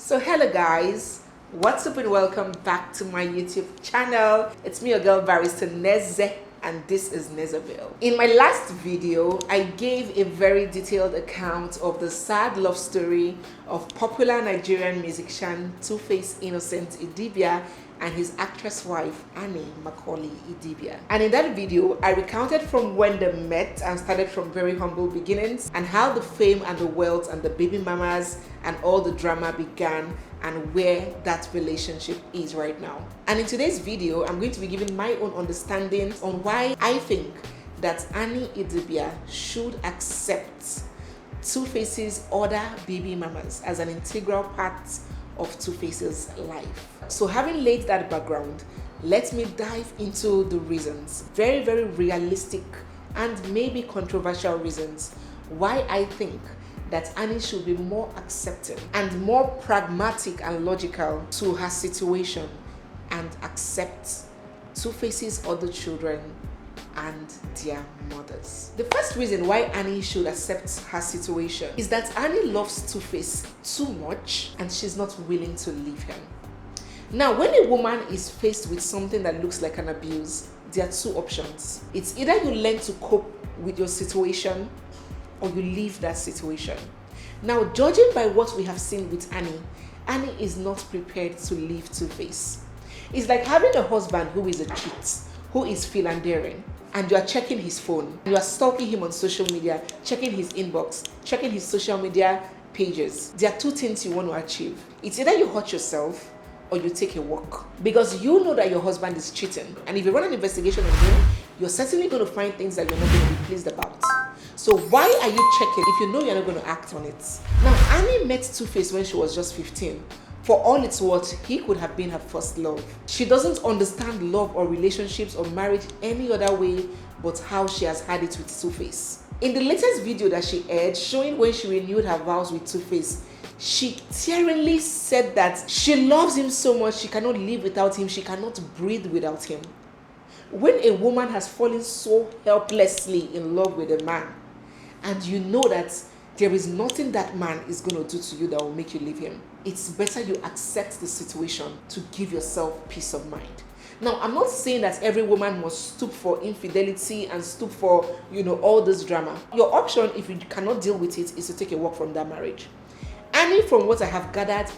So hello guys, what's up and welcome back to my YouTube channel. It's me, your girl Barrister Neze, and this is Nezabelle. In my last video, I gave a very detailed account of the sad love story of popular Nigerian musician TUFACE Innocent IDIBIA and his actress wife Annie Macaulay IDIBIA. And in that video, I recounted from when they met and started from very humble beginnings, and how the fame and the wealth and the baby mamas and all the drama began, and where that relationship is right now. And in today's video, I'm going to be giving my own understanding on why I think that Annie IDIBIA should accept TUFACE's other baby mamas as an integral part of TUFACE's life. So having laid that background, let me dive into the reasons, very realistic and maybe controversial reasons, why I think that Annie should be more accepting and more pragmatic and logical to her situation and accept TUFACE's other children and their mothers. The first reason why Annie should accept her situation is that Annie loves TUFACE too much and she's not willing to leave him. Now, when a woman is faced with something that looks like an abuse, there are two options. It's either you learn to cope with your situation or you leave that situation. Now, judging by what we have seen with Annie, Annie is not prepared to leave TUFACE. It's like having a husband who is a cheat, who is philandering, and you are checking his phone, you are stalking him on social media, checking his inbox, checking his social media pages. There are two things you want to achieve. It's either you hurt yourself or you take a walk, because you know that your husband is cheating, and if you run an investigation on him, you're certainly going to find things that you're not going to be pleased about. So why are you checking if you know you're not going to act on it? Now, Annie met TUFACE when she was just 15. For all it's worth, he could have been her first love. She doesn't understand love or relationships or marriage any other way but how she has had it with TUFACE. In the latest video that she aired showing when she renewed her vows with TUFACE, she tearingly said that she loves him so much she cannot live without him, she cannot breathe without him. When a woman has fallen so helplessly in love with a man, and you know that there is nothing that man is going to do to you that will make you leave him, it's better you accept the situation to give yourself peace of mind. Now, I'm not saying that every woman must stoop for infidelity and stoop for, all this drama. Your option, if you cannot deal with it, is to take a walk from that marriage. Annie, from what I have gathered,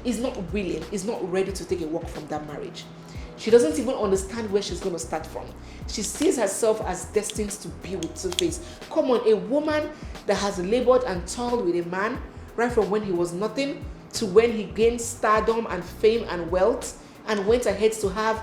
is not willing, is not ready to take a walk from that marriage. She doesn't even understand where she's going to start from. She sees herself as destined to be with TUFACE. Come on, a woman that has labored and toiled with a man right from when he was nothing to when he gained stardom and fame and wealth and went ahead to have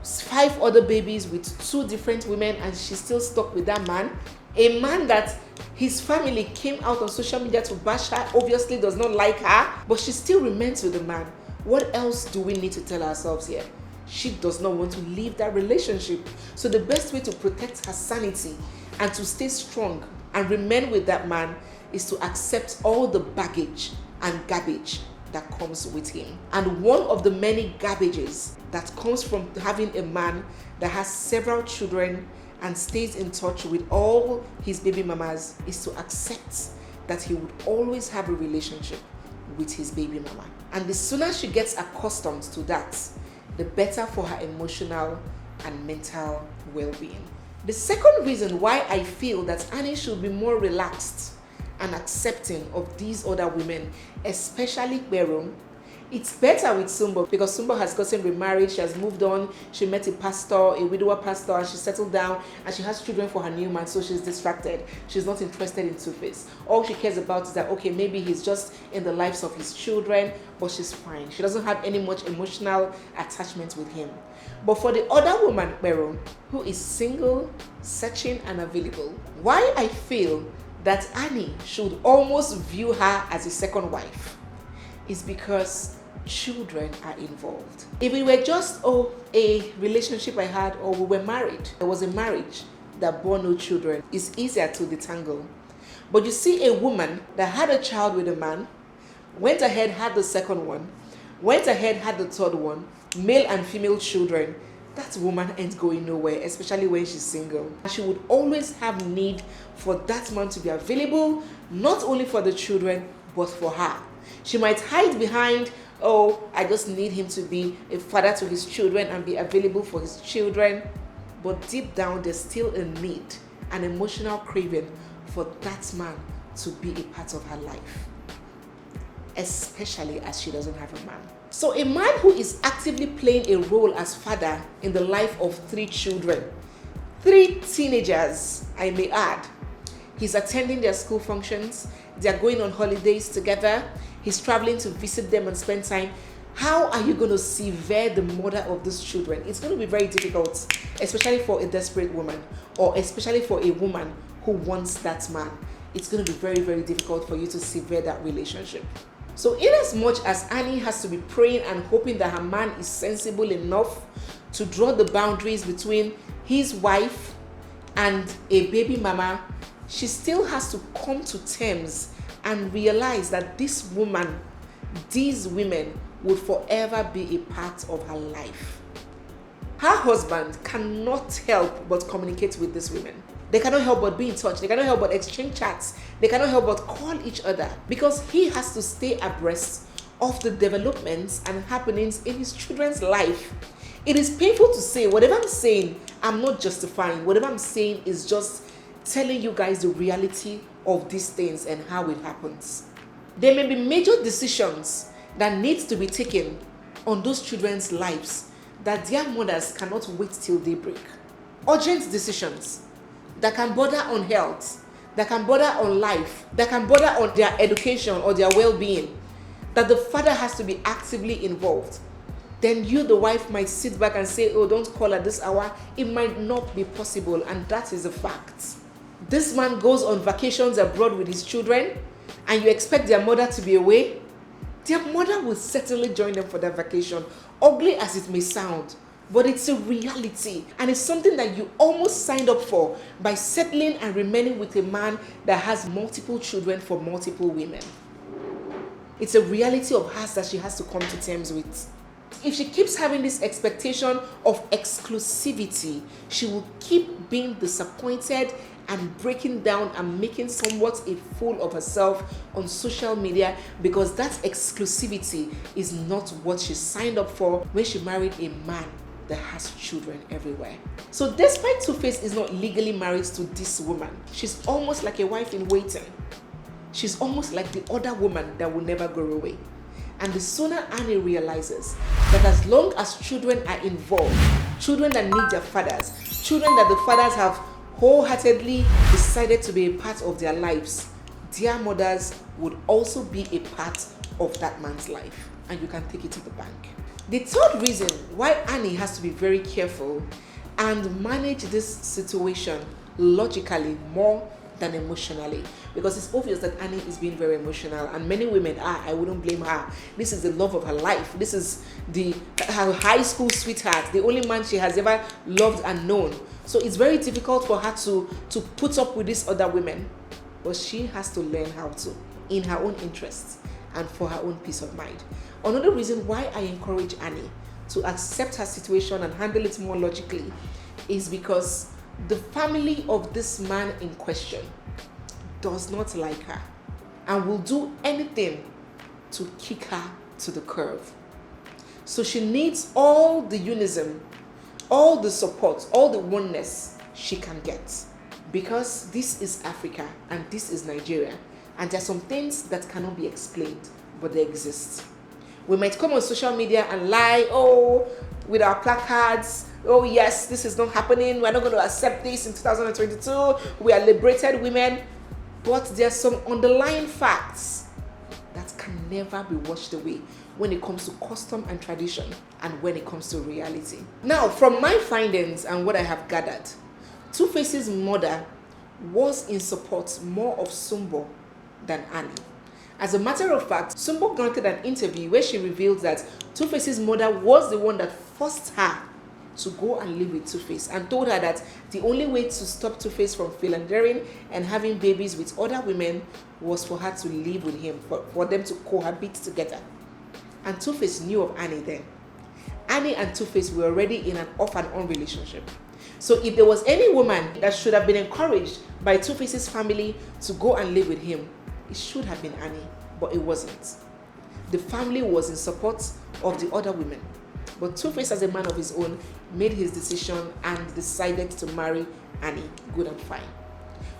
5 other babies with 2 different women, and she's still stuck with that man. A man that his family came out on social media to bash her, obviously does not like her, but she still remains with the man. What else do we need to tell ourselves here? She does not want to leave that relationship. So the best way to protect her sanity and to stay strong and remain with that man is to accept all the baggage and garbage that comes with him. And one of the many garbages that comes from having a man that has several children and stays in touch with all his baby mamas is to accept that he would always have a relationship with his baby mama. And the sooner she gets accustomed to that, the better for her emotional and mental well-being. The second reason why I feel that Annie should be more relaxed and accepting of these other women, especially Berum, it's better with Sumbo, because Sumbo has gotten remarried, she has moved on, she met a pastor, a widower pastor, and she settled down, and she has children for her new man, so she's distracted. She's not interested in TUFACE. All she cares about is that, okay, maybe he's just in the lives of his children, but she's fine. She doesn't have any much emotional attachment with him. But for the other woman, Berum, who is single, searching, and available, why I feel that Annie should almost view her as a second wife is because children are involved. If it were just, a relationship I had, or we were married, there was a marriage that bore no children, it's easier to detangle. But you see a woman that had a child with a man, went ahead, had the second one, went ahead, had the third one, male and female children, that woman ain't going nowhere, especially when she's single. She would always have need for that man to be available, not only for the children, but for her. She might hide behind, oh, I just need him to be a father to his children and be available for his children. But deep down, there's still a need, an emotional craving for that man to be a part of her life, especially as she doesn't have a man. So a man who is actively playing a role as father in the life of 3 children, 3 teenagers, I may add. He's attending their school functions, they're going on holidays together, he's traveling to visit them and spend time. How are you going to sever the mother of these children? It's going to be very difficult, especially for a desperate woman, or especially for a woman who wants that man. It's going to be very, very difficult for you to sever that relationship. So in as much as Annie has to be praying and hoping that her man is sensible enough to draw the boundaries between his wife and a baby mama, she still has to come to terms and realize that this woman, these women, would forever be a part of her life. Her husband cannot help but communicate with these women. They cannot help but be in touch. They cannot help but exchange chats. They cannot help but call each other, because he has to stay abreast of the developments and happenings in his children's life. It is painful to say, whatever I'm saying, I'm not justifying. Whatever I'm saying is just telling you guys the reality of these things and how it happens. There may be major decisions that needs to be taken on those children's lives that their mothers cannot wait till daybreak. Urgent decisions that can border on health, that can border on life, that can border on their education or their well-being, that the father has to be actively involved. Then you, the wife, might sit back and say, oh, don't call at this hour. It might not be possible, and that is a fact. This man goes on vacations abroad with his children, and you expect their mother to be away. Their mother will certainly join them for that vacation, ugly as it may sound. But it's a reality, and it's something that you almost signed up for by settling and remaining with a man that has multiple children for multiple women. It's a reality of hers that she has to come to terms with. If she keeps having this expectation of exclusivity, she will keep being disappointed and breaking down and making somewhat a fool of herself on social media, because that exclusivity is not what she signed up for when she married a man that has children everywhere. So despite TUFACE is not legally married to this woman, she's almost like a wife in waiting. She's almost like the other woman that will never go away. And the sooner Annie realizes that as long as children are involved, children that need their fathers, children that the fathers have wholeheartedly decided to be a part of their lives, their mothers would also be a part of that man's life, and you can take it to the bank. The third reason why Annie has to be very careful and manage this situation logically more than emotionally, because it's obvious that Annie is being very emotional, and many women are. I wouldn't blame her. This is the love of her life. This is her high school sweetheart, the only man she has ever loved and known. So it's very difficult for her to put up with these other women, but she has to learn how to, in her own interests and for her own peace of mind. Another reason why I encourage Annie to accept her situation and handle it more logically is because the family of this man in question does not like her and will do anything to kick her to the curb. So she needs all the unison, all the support, all the oneness she can get, because this is Africa and this is Nigeria, and there are some things that cannot be explained, but they exist. We might come on social media and lie, oh, with our placards, oh yes, this is not happening, we're not going to accept this in 2022, we are liberated women. But there are some underlying facts that can never be washed away when it comes to custom and tradition and when it comes to reality. Now, from my findings and what I have gathered, TUFACE's mother was in support more of Sumbo than Annie. As a matter of fact, Sumbo granted an interview where she revealed that TUFACE's mother was the one that forced her to go and live with TUFACE and told her that the only way to stop TUFACE from philandering and having babies with other women was for her to live with him, for them to cohabit together. And TUFACE knew of Annie then. Annie and TUFACE were already in an off and on relationship. So if there was any woman that should have been encouraged by TUFACE's family to go and live with him, it should have been Annie, but it wasn't. the family was in support of the other women. But Two-Face, as a man of his own, made his decision and decided to marry Annie. Good and fine.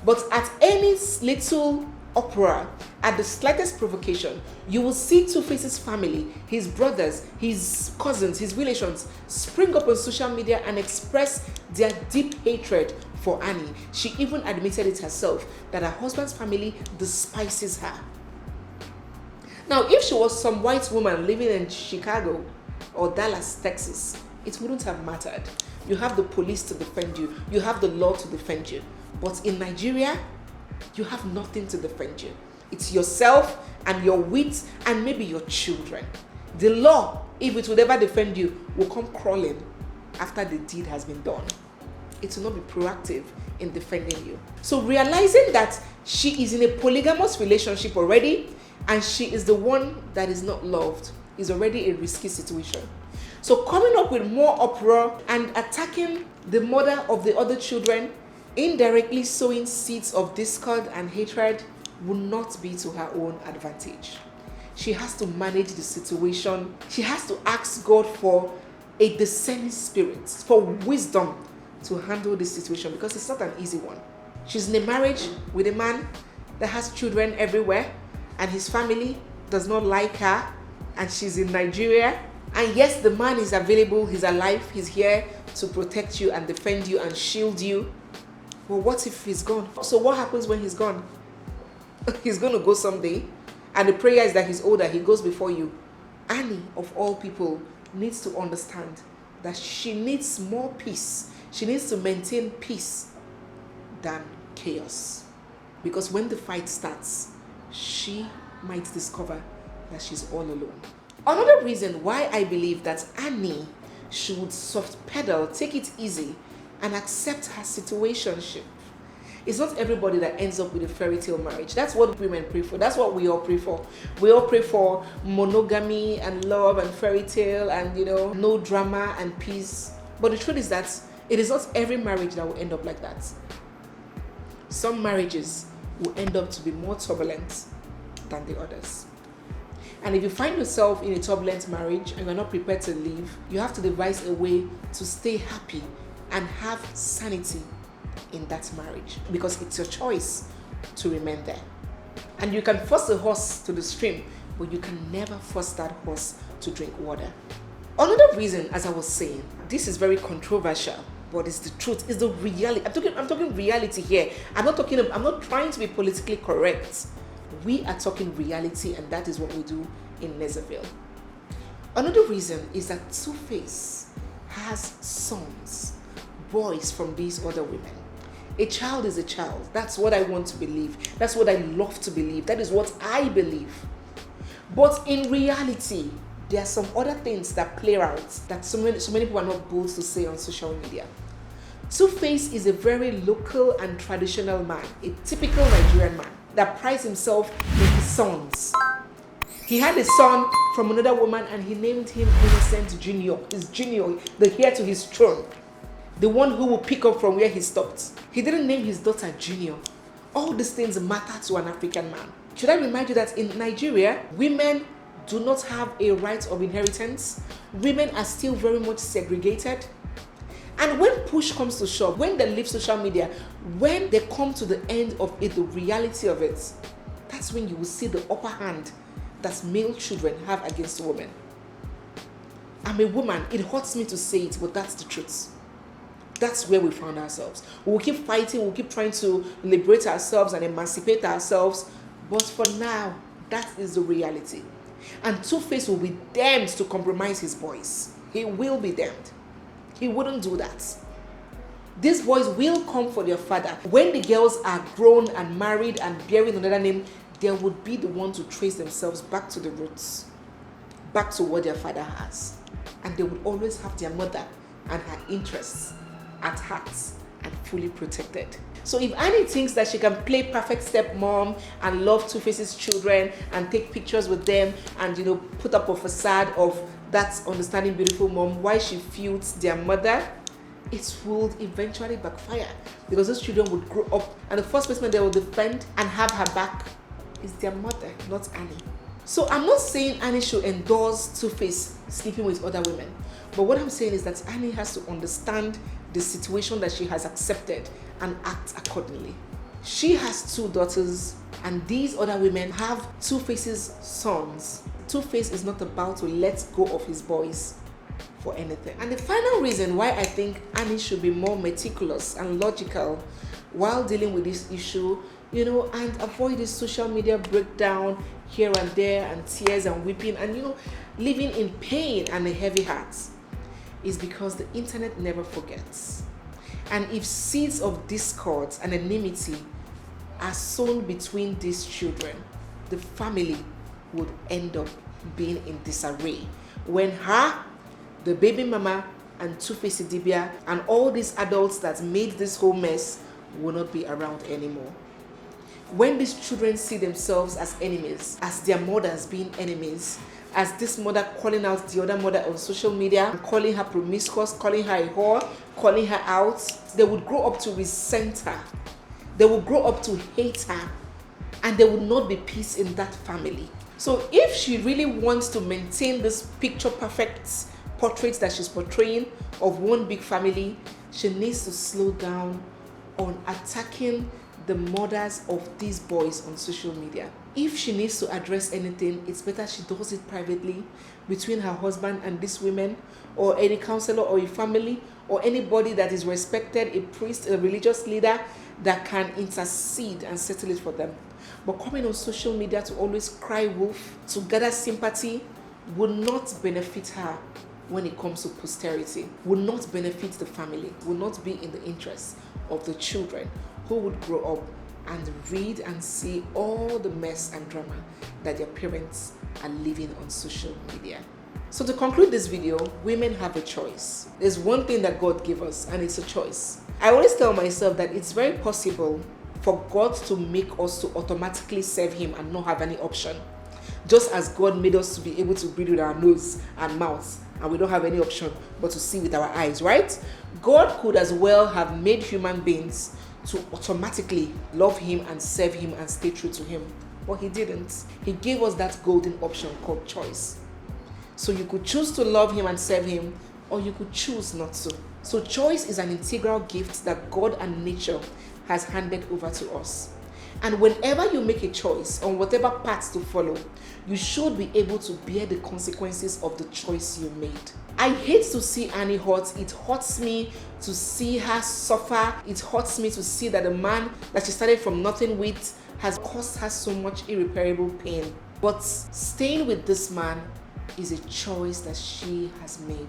But at any little uproar, at the slightest provocation, you will see Two-Face's family, his brothers, his cousins, his relations spring up on social media and express their deep hatred for Annie. She even admitted it herself that her husband's family despises her. Now, if she was some white woman living in Chicago or Dallas, Texas, it wouldn't have mattered. You have the police to defend you. You have the law to defend you. But in Nigeria, you have nothing to defend you. It's yourself and your wits and maybe your children. The law, if it would ever defend you, will come crawling after the deed has been done. It will not be proactive in defending you. So realizing that she is in a polygamous relationship already and she is the one that is not loved is already a risky situation. So coming up with more uproar and attacking the mother of the other children, indirectly sowing seeds of discord and hatred, will not be to her own advantage. She has to manage the situation. She has to ask God for a discerning spirit, for wisdom to handle this situation, because it's not an easy one. She's in a marriage with a man that has children everywhere, and his family does not like her, and she's in Nigeria. And yes, the man is available, he's alive, he's here to protect you and defend you and shield you. But what if he's gone? So what happens when he's gone? He's going to go someday, and the prayer is that he's older, he goes before you. Annie, of all people, needs to understand that she needs more peace. She needs to maintain peace than chaos. Because when the fight starts, she might discover that she's all alone. Another reason why I believe that Annie should soft pedal, take it easy, and accept her situationship. It's not everybody that ends up with a fairy tale marriage. That's what women pray for. That's what we all pray for. We all pray for monogamy and love and fairy tale and, no drama and peace. But the truth is that it is not every marriage that will end up like that. Some marriages will end up to be more turbulent than the others. And if you find yourself in a turbulent marriage and you're not prepared to leave, you have to devise a way to stay happy and have sanity in that marriage, because it's your choice to remain there. And you can force a horse to the stream, but you can never force that horse to drink water. Another reason, as I was saying, this is very controversial, but it's the truth, it's the reality. I'm talking reality here. I'm not trying to be politically correct. We are talking reality, and that is what we do in Nezaville. Another reason is that Two-Face has sons, boys from these other women. A child is a child. That's what I want to believe. That's what I love to believe. That is what I believe. But in reality, there are some other things that play out that so many people are not bold to say on social media. Two-Face is a very local and traditional man, a typical Nigerian man that prides himself in his sons. He had a son from another woman and he named him Innocent Junior. His junior, the heir to his throne. The one who will pick up from where he stopped. He didn't name his daughter Junior. All these things matter to an African man. Should I remind you that in Nigeria, women do not have a right of inheritance? Women are still very much segregated. And when push comes to shove, when they leave social media, when they come to the end of it, the reality of it, that's when you will see the upper hand that male children have against women. I'm a woman, it hurts me to say it, but that's the truth. That's where we found ourselves. We'll keep fighting, we'll keep trying to liberate ourselves and emancipate ourselves, but for now, that is the reality. And Two-Face will be damned to compromise his boys. He will be damned. He wouldn't do that. These boys will come for their father. When the girls are grown and married and bearing another name, they would be the one to trace themselves back to the roots, back to what their father has. And they would always have their mother and her interests at heart and fully protected. So if Annie thinks that she can play perfect stepmom and love Two-Face's children and take pictures with them and put up a facade of that understanding beautiful mom, why she feuds their mother, it would eventually backfire, because those children would grow up and the first person they will defend and have her back is their mother, not Annie. So I'm not saying Annie should endorse Two-Face sleeping with other women. But what I'm saying is that Annie has to understand the situation that she has accepted and act accordingly. She has 2 daughters, and these other women have Two-Face's sons. Two-Face is not about to let go of his boys for anything. And the final reason why I think Annie should be more meticulous and logical while dealing with this issue, and avoid this social media breakdown here and there, and tears and weeping, and living in pain and a heavy heart, is because the internet never forgets. And if seeds of discord and enmity are sown between these children, the family would end up being in disarray when the baby mama, and Two-Face IDIBIA, and all these adults that made this whole mess will not be around anymore. When these children see themselves as enemies, as their mothers being enemies, as this mother calling out the other mother on social media, and calling her promiscuous, calling her a whore, calling her out, they would grow up to resent her. They will grow up to hate her, and there will not be peace in that family. So if she really wants to maintain this picture perfect portrait that she's portraying of one big family, she needs to slow down on attacking the mothers of these boys on social media. If she needs to address anything, it's better she does it privately between her husband and these women, or any counselor or a family, or anybody that is respected, a priest, a religious leader that can intercede and settle it for them. But coming on social media to always cry wolf, to gather sympathy, will not benefit her when it comes to posterity, will not benefit the family, will not be in the interest of the children who would grow up and read and see all the mess and drama that their parents are living on social media. So to conclude this video, women have a choice. There's one thing that God gave us, and it's a choice. I always tell myself that it's very possible for God to make us to automatically serve Him and not have any option. Just as God made us to be able to breathe with our nose and mouth, and we don't have any option but to see with our eyes, right? God could as well have made human beings to automatically love Him and serve Him and stay true to Him. But He didn't. He gave us that golden option called choice. So you could choose to love Him and serve Him, or you could choose not to. So choice is an integral gift that God and nature has handed over to us. And whenever you make a choice on whatever path to follow, you should be able to bear the consequences of the choice you made. I hate to see Annie hurt. It hurts me to see her suffer. It hurts me to see that the man that she started from nothing with has caused her so much irreparable pain. But staying with this man is a choice that she has made.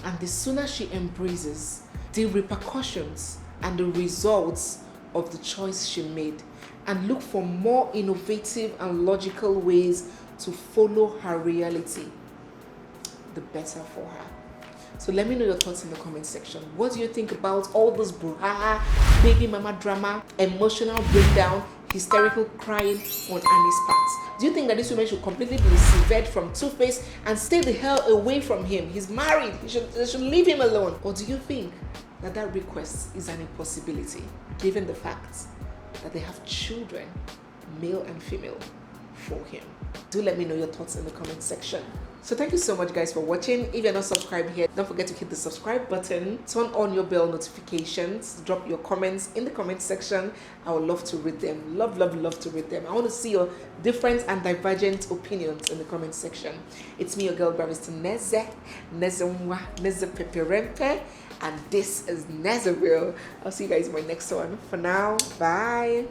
And the sooner she embraces the repercussions and the results of the choice she made, and look for more innovative and logical ways to follow her reality, the better for her. So let me know your thoughts in the comment section. What do you think about all this brouhaha, baby mama drama, emotional breakdown, hysterical crying on Annie's part? Do you think that this woman should completely be severed from Two-Face and stay the hell away from him? He's married. They should leave him alone. Or do you think that that request is an impossibility, given the fact that they have children, male and female, for him? Do let me know your thoughts in the comment section. So thank you so much, guys, for watching. If you're not subscribed here, don't forget to hit the subscribe button, turn on your bell notifications, drop your comments in the comment section. I would love to read them. Love to read them. I want to see your different and divergent opinions in the comment section. It's me, your girl, Barrister Neze Peperempe, and this is Nezerville. I'll see you guys in my next one. For now, bye.